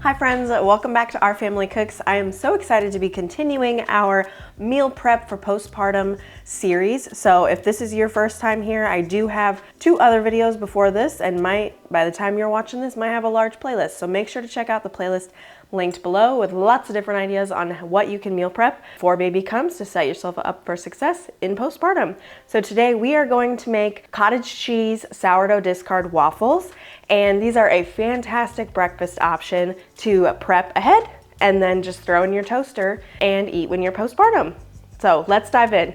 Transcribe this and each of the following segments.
Hi friends, welcome back to Our Family Cooks. I am so excited to be continuing our meal prep for postpartum series. So if this is your first time here, I do have 2 other videos before this and by the time you're watching this, might have a large playlist. So make sure to check out the playlist linked below with lots of different ideas on what you can meal prep before baby comes to set yourself up for success in postpartum. So today we are going to make cottage cheese sourdough discard waffles. And these are a fantastic breakfast option to prep ahead and then just throw in your toaster and eat when you're postpartum. So let's dive in.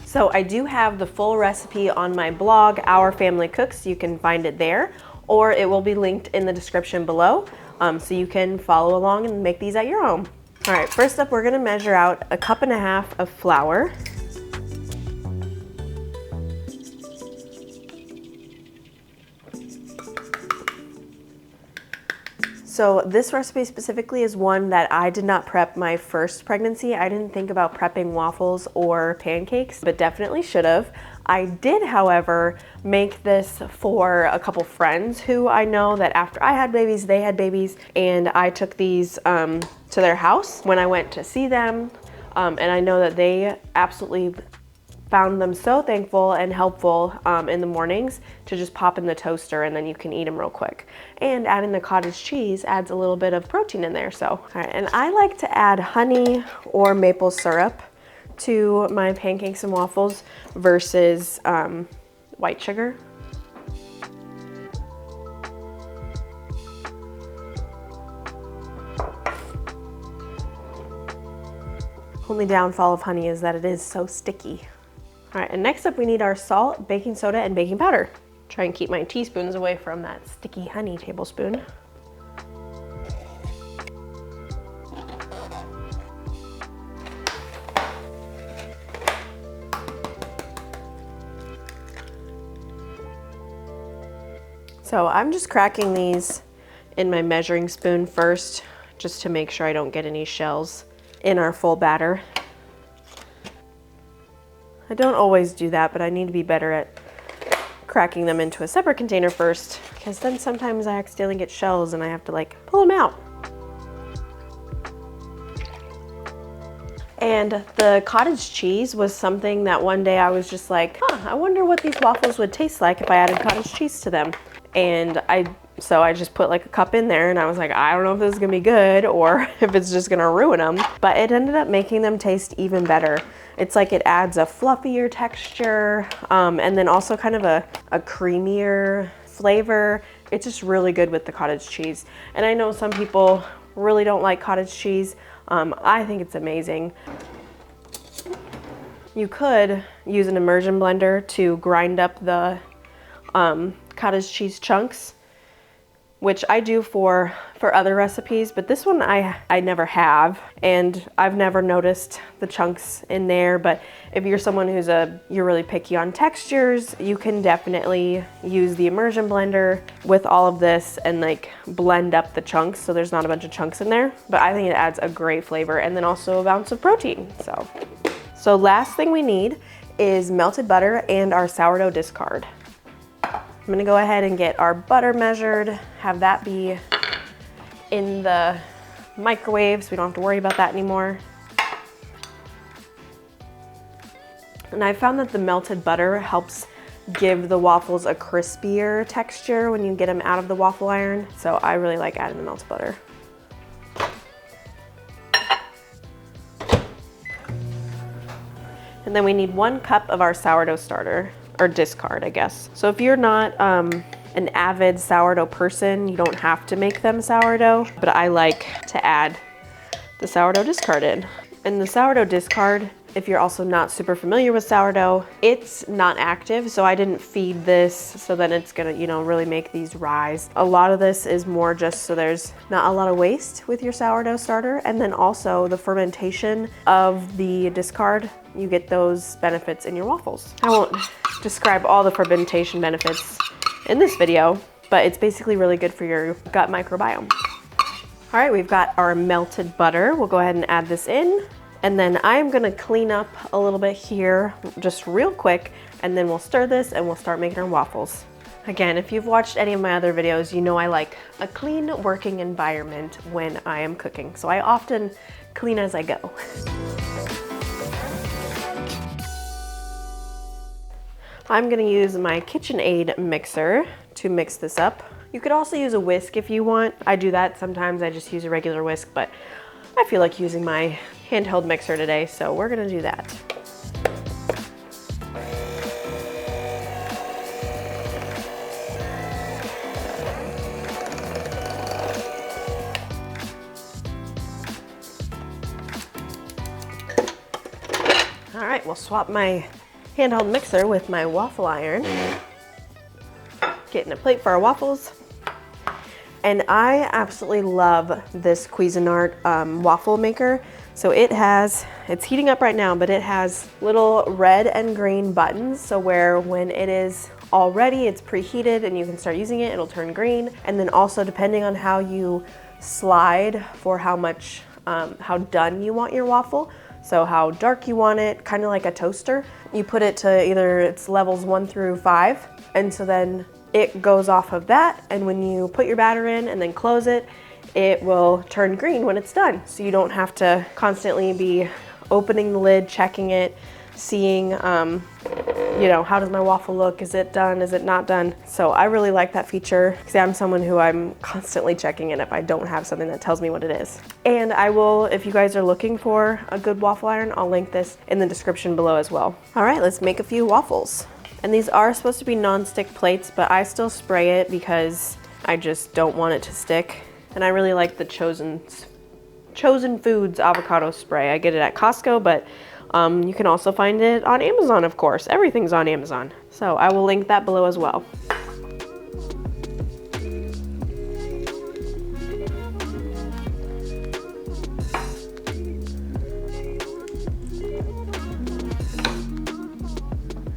So I do have the full recipe on my blog, Our Family Cooks. You can find it there, or it will be linked in the description below, so you can follow along and make these at your home. All right, first up, we're gonna measure out 1.5 cups of flour. So this recipe specifically is one that I did not prep my first pregnancy. I didn't think about prepping waffles or pancakes, but definitely should have. I did, however, make this for a couple friends who I know that after I had babies, they had babies, and I took these to their house when I went to see them. And I know that they absolutely found them so thankful and helpful in the mornings to just pop in the toaster and then you can eat them real quick. And adding the cottage cheese adds a little bit of protein in there. So, all right, and I like to add honey or maple syrup to my pancakes and waffles versus white sugar. Only downfall of honey is that it is so sticky. All right, and next up we need our salt, baking soda, and baking powder. Try and keep my teaspoons away from that sticky honey tablespoon. So I'm just cracking these in my measuring spoon first, just to make sure I don't get any shells in our full batter. I don't always do that, but I need to be better at cracking them into a separate container first, because then sometimes I accidentally get shells and I have to like pull them out. And the cottage cheese was something that one day I was just like, I wonder what these waffles would taste like if I added cottage cheese to them. And so I just put like 1 cup in there and I was like, I don't know if this is gonna be good or if it's just gonna ruin them. But it ended up making them taste even better. It's like it adds a fluffier texture and then also kind of a creamier flavor. It's just really good with the cottage cheese. And I know some people really don't like cottage cheese. I think it's amazing. You could use an immersion blender to grind up the cottage cheese chunks, which I do for other recipes, but this one I never have, and I've never noticed the chunks in there. But if you're someone you're really picky on textures, you can definitely use the immersion blender with all of this and like blend up the chunks so there's not a bunch of chunks in there. But I think it adds a great flavor and then also a ounce of protein. So last thing we need is melted butter and our sourdough discard. I'm gonna go ahead and get our butter measured, have that be in the microwave so we don't have to worry about that anymore. And I found that the melted butter helps give the waffles a crispier texture when you get them out of the waffle iron. So I really like adding the melted butter. And then we need 1 cup of our sourdough starter. Or discard, I guess. So if you're not an avid sourdough person, you don't have to make them sourdough, but I like to add the sourdough discard in. And the sourdough discard, if you're also not super familiar with sourdough, it's not active, so I didn't feed this so then it's gonna, really make these rise. A lot of this is more just so there's not a lot of waste with your sourdough starter, and then also the fermentation of the discard, you get those benefits in your waffles. I won't describe all the fermentation benefits in this video, but it's basically really good for your gut microbiome. All right, we've got our melted butter. We'll go ahead and add this in. And then I'm gonna clean up a little bit here, just real quick, and then we'll stir this and we'll start making our waffles. Again, if you've watched any of my other videos, you know I like a clean working environment when I am cooking. So I often clean as I go. I'm gonna use my KitchenAid mixer to mix this up. You could also use a whisk if you want. I do that sometimes, I just use a regular whisk, but I feel like using my handheld mixer today, so we're gonna do that. All right, we'll swap my handheld mixer with my waffle iron. Getting a plate for our waffles. And I absolutely love this Cuisinart waffle maker. So it's heating up right now, but it has little red and green buttons. So where when it is all ready, it's preheated and you can start using it, it'll turn green. And then also depending on how you slide for how much, how done you want your waffle, so how dark you want it, kind of like a toaster. You put it to either it's levels 1 through 5, and so then it goes off of that, and when you put your batter in and then close it, it will turn green when it's done. So you don't have to constantly be opening the lid, checking it, seeing, you know, how does my waffle look? Is it done? Is it not done? So I really like that feature because I'm someone who I'm constantly checking it if I don't have something that tells me what it is. And I will, if you guys are looking for a good waffle iron, I'll link this in the description below as well. All right, let's make a few waffles. And these are supposed to be non-stick plates, but I still spray it because I just don't want it to stick. And I really like the Chosen Foods avocado spray. I get it at Costco, but you can also find it on Amazon, of course. Everything's on Amazon. So I will link that below as well.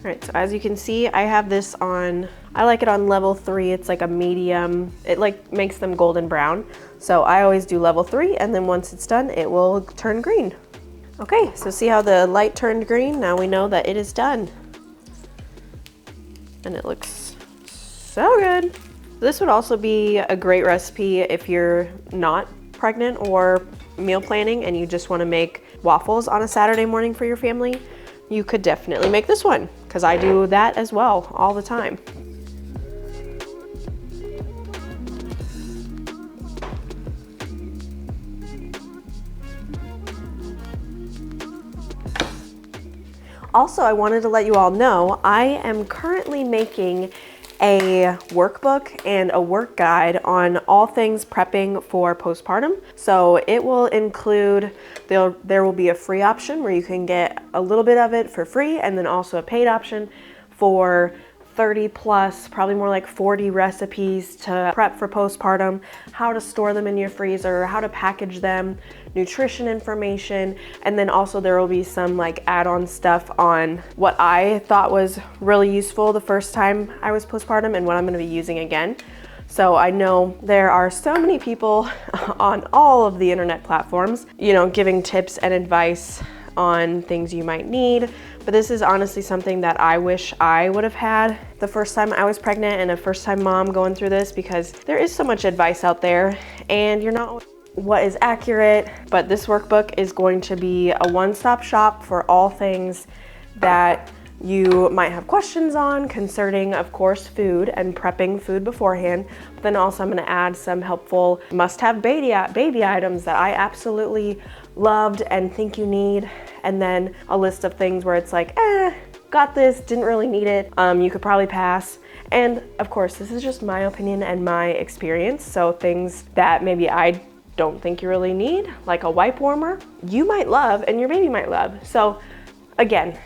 All right, so as you can see, I have this on, I like it on level 3. It's like a medium. It like makes them golden brown. So I always do level 3, and then once it's done, it will turn green. Okay, so see how the light turned green? Now we know that it is done. And it looks so good. This would also be a great recipe if you're not pregnant or meal planning and you just want to make waffles on a Saturday morning for your family. You could definitely make this one because I do that as well all the time. Also, I wanted to let you all know, I am currently making a workbook and a work guide on all things prepping for postpartum. So it will include, there will be a free option where you can get a little bit of it for free, and then also a paid option for 30 plus, probably more like 40 recipes to prep for postpartum, how to store them in your freezer, how to package them, nutrition information, and then also there will be some like add-on stuff on what I thought was really useful the first time I was postpartum and what I'm going to be using again. So I know there are so many people on all of the internet platforms, you know, giving tips and advice on things you might need, but this is honestly something that I wish I would have had the first time I was pregnant and a first-time mom going through this, because there is so much advice out there and you're not what is accurate. But this workbook is going to be a one-stop shop for all things that you might have questions on concerning, of course, food and prepping food beforehand. But then also I'm going to add some helpful must-have baby items that I absolutely loved and think you need, and then a list of things where it's like, got this, didn't really need it, you could probably pass. And of course, this is just my opinion and my experience, so things that maybe I don't think you really need, like a wipe warmer, you might love and your baby might love. So again,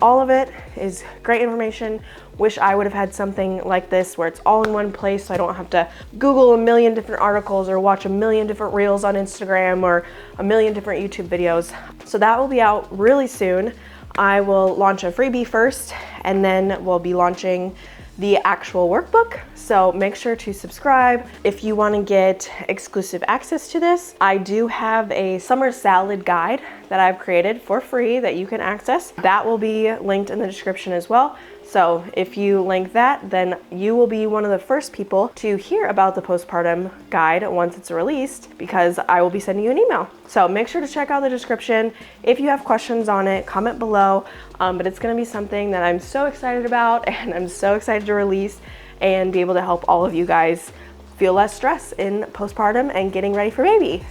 all of it is great information. Wish I would have had something like this where it's all in one place so I don't have to Google a million different articles or watch a million different reels on Instagram or a million different YouTube videos. So that will be out really soon. I will launch a freebie first, and then we'll be launching the actual workbook. So make sure to subscribe if you want to get exclusive access to this. I do have a summer salad guide that I've created for free that you can access. That will be linked in the description as well. So if you link that, then you will be one of the first people to hear about the postpartum guide once it's released, because I will be sending you an email. So make sure to check out the description. If you have questions on it, comment below. But it's gonna be something that I'm so excited about, and I'm so excited to release and be able to help all of you guys feel less stress in postpartum and getting ready for baby.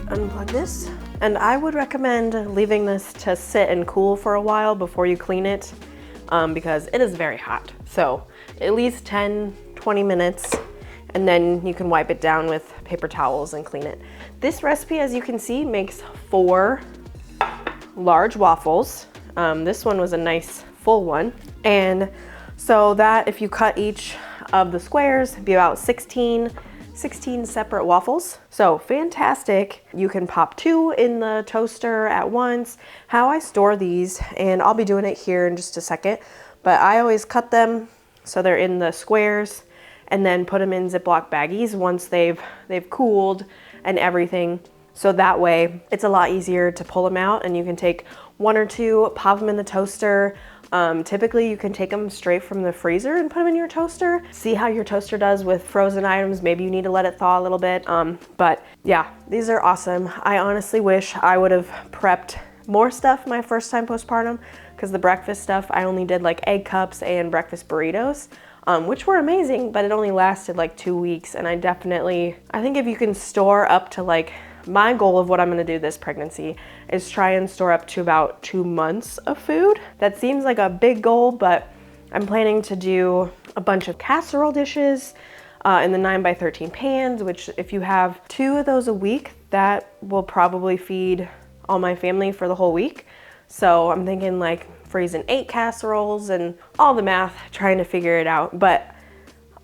Unplug this. And I would recommend leaving this to sit and cool for a while before you clean it, because it is very hot. So at least 10-20 minutes, and then you can wipe it down with paper towels and clean it. This recipe, as you can see, makes 4 large waffles. This one was a nice full one. And so that if you cut each of the squares, it'd be about 16 separate waffles. So fantastic. You can pop 2 in the toaster at once. How I store these, and I'll be doing it here in just a second, but I always cut them so they're in the squares and then put them in Ziploc baggies once they've cooled and everything. So that way it's a lot easier to pull them out, and you can take 1 or 2, pop them in the toaster. Typically you can take them straight from the freezer and put them in your toaster. See how your toaster does with frozen items. Maybe you need to let it thaw a little bit. But yeah, these are awesome. I honestly wish I would have prepped more stuff my first time postpartum, because the breakfast stuff, I only did like egg cups and breakfast burritos, which were amazing, but it only lasted like 2 weeks. And I think if you can store up to, like, my goal of what I'm gonna do this pregnancy is try and store up to about 2 months of food. That seems like a big goal, but I'm planning to do a bunch of casserole dishes in the 9x13 pans, which if you have 2 of those a week, that will probably feed all my family for the whole week. So I'm thinking like freezing 8 casseroles and all the math, trying to figure it out. But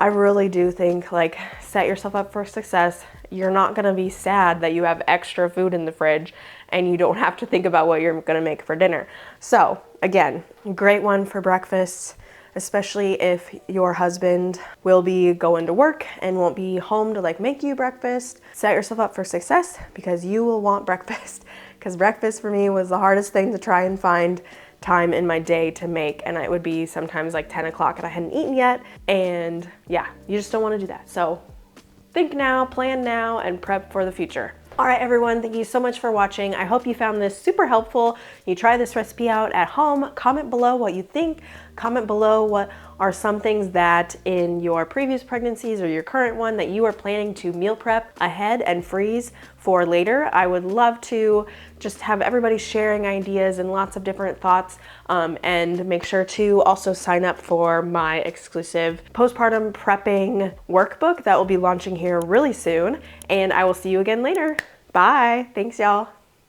I really do think, like, set yourself up for success. You're not gonna be sad that you have extra food in the fridge and you don't have to think about what you're gonna make for dinner. So again, great one for breakfast, especially if your husband will be going to work and won't be home to like make you breakfast. Set yourself up for success, because you will want breakfast, because breakfast for me was the hardest thing to try and find time in my day to make, and it would be sometimes like 10 o'clock and I hadn't eaten yet, and yeah, you just don't want to do that. So think now, plan now, and prep for the future. All right, everyone, thank you so much for watching. I hope you found this super helpful. You try this recipe out at home. Comment below what you think. Comment below what are some things that in your previous pregnancies or your current one that you are planning to meal prep ahead and freeze for later. I would love to just have everybody sharing ideas and lots of different thoughts, and make sure to also sign up for my exclusive postpartum prepping workbook that will be launching here really soon, and I will see you again later. Bye. Thanks, y'all.